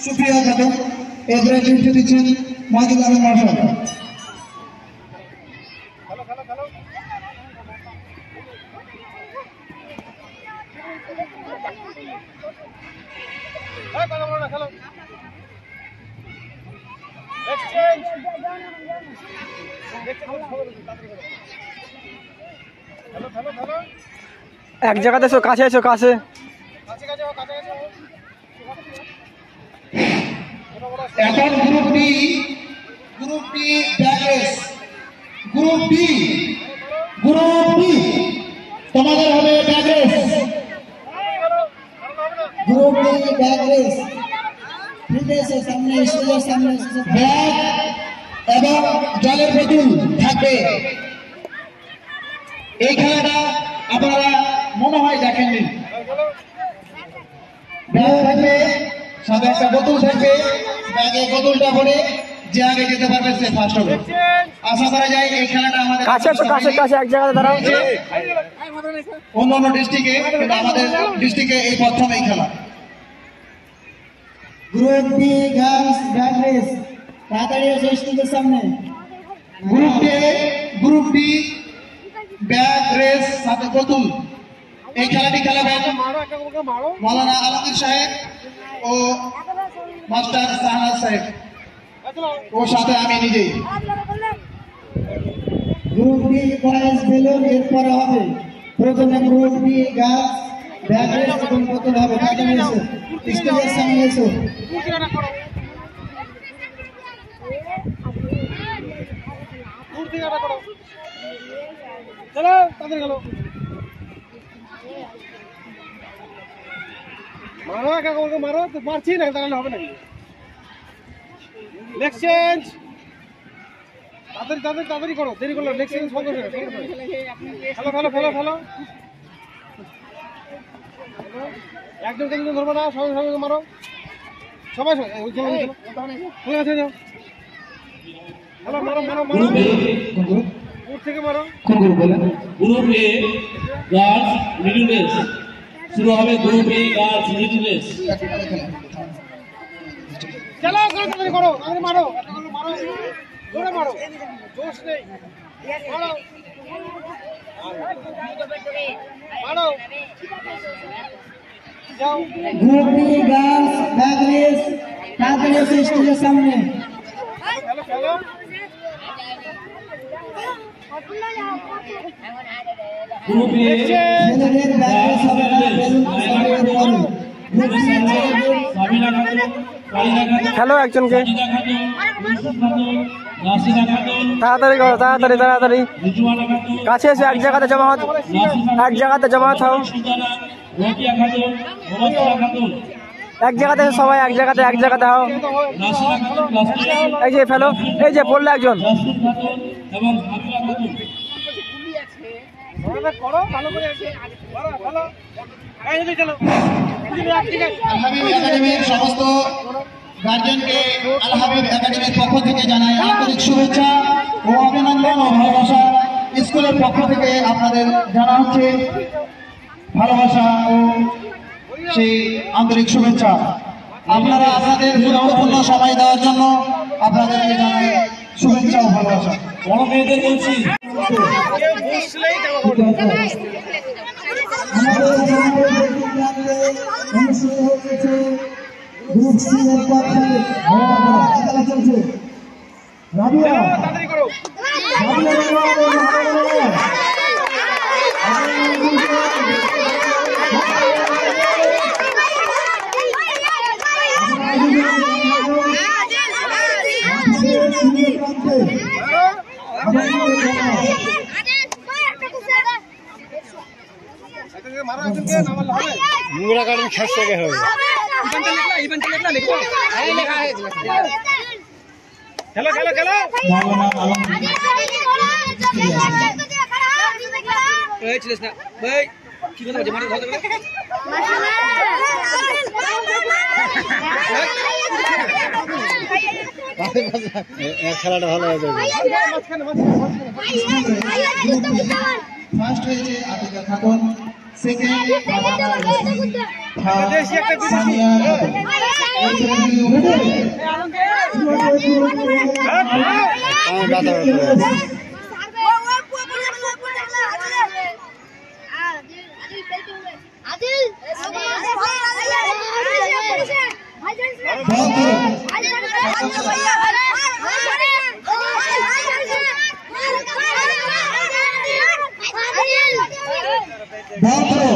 সুপ্রিয়া খাতুন এবারে ডিউটি দিচ্ছেন মাজিদ আলম মার্শাল। এক জায়গাতে এসো, কাছে এসো, কাছে। এখন গ্রুপ ডি ব্যাকরেস। গ্রুপ ডি তোমাদের হবে ব্যাকরেস। গ্রুপ ডি ব্যাকরেস সামনে ব্যাগ এবং জলের বোতল থাকবে। এই খেলাটা আপনারা মনে হয় দেখেননি। ব্যাগ থাকবে, সাথে একটা বোতল থাকবে, ব্যাগে বোতলটা ভরে যে আগে যেতে পারবে সে ফার্স্ট হবে। আশা করা যায় এই খেলাটা আমাদের কাছে এক জায়গায় দাঁড়াও। অন্যান্য ডিস্ট্রিক্টে, কিন্তু আমাদের ডিস্ট্রিক্টে এই প্রথম এই খেলা। Group D girls bag race, তাড়াতাড়ি এসে স্টেজের সামনে। গ্রুপ ডি ব্যাগ রেস সাথে বোতল। এই খেলাটি খেলাবেন মাওলানা আলমগীর সাহেব ও মাস্টার শাহনাজ সাহেব ও সাথে আমি নিজেই। গ্রুপ ডি বয়েজ বেলুন এরপরে হবে। প্রথমে group D girls bag race এবং বোতল হবে। তাড়াতাড়ি এসো স্টেজের সামনে এসো। চলো তাদের গেল মারো, একা মারো, তো মারছি না, তাহলে হবে নাকি? নেক্সট চেঞ্জ, তাড়াতাড়ি করো, দেরি করলো। নেক্সট চেঞ্জ ফলো করো, ফেলো। একজন ধরবো না, সবাই মারো, সবাই মারো থেকে মারো। গ্রুপ এ গার্লস মিডল রেস শুরু হবে। গ্রুপ এ গার্লস মিডল রেস। চলো তাড়াতাড়ি করো, মারো, জোরে মারো, জোশ নেই, মারো। যাও। Group D girls bag race, তাড়াতাড়ি এসে স্টেজের সামনে। খেলো। গ্রুপ এ ছেলেদের ব্যাগ রেস হবে না, বেলুন সবাই বলো। গ্রুপ সি সাবিনা খাতুন, কালিনা খাতুন, খেলো একজনকে। সাজিদা খাতুন, ইউসুফ খাতুন, নাসিরা খাতুন, তাড়াতাড়ি করো, তাড়াতাড়ি। রিজওয়ানা খাতুন, কাছে এসে এক জায়গাতে জমা হও। সুজানা, রোকিয়া খাতুন, মোবাশশিরা খাতুন, এক জায়গাতে সবাই এক জায়গাতে হও। নাসিরা খাতুন, এই যে ফেলো, এই যে পড়লো একজন। জাসমিন খাতুন এবং হাবিবা খাতুন। করো ভালো করে, ভালো। চলো আল হাবিব একাডেমির সমস্ত গার্জেনকে আল হাবিব একাডেমির পক্ষ থেকে জানাই আন্তরিক শুভেচ্ছা ও অভিনন্দন ও ভালোবাসা। স্কুলের পক্ষ থেকে আপনাদের জানা হচ্ছে ভালোবাসা ও সেই আন্তরিক শুভেচ্ছা। আপনারা আপনাদের গুরুত্বপূর্ণ সময় দেওয়ার জন্য আপনাদেরকে জানাই শুভেচ্ছা ও ভালোবাসা। বড় মেয়েদের বলছি, অনুষ্ঠিত হচ্ছে গ্রুপ সি এর পক্ষে খেলা চলছে। রাবিয়া তাড়াতাড়ি করো। মুগরা কারণ খাসছে গে হবে। খেলো। মাওলানা আলম এই ছিলিস না ভাই, কি কথা বলছিস? মারো, ধরতে পারো। খেলাটা ভালো হয়ে যাবে। ফার্স্ট হয়েছে আতিকা খাতুন, সেকেন্ড দেশি একটা বিদেশি সামিয়া এই ছেলেটি উঠে বন্ধ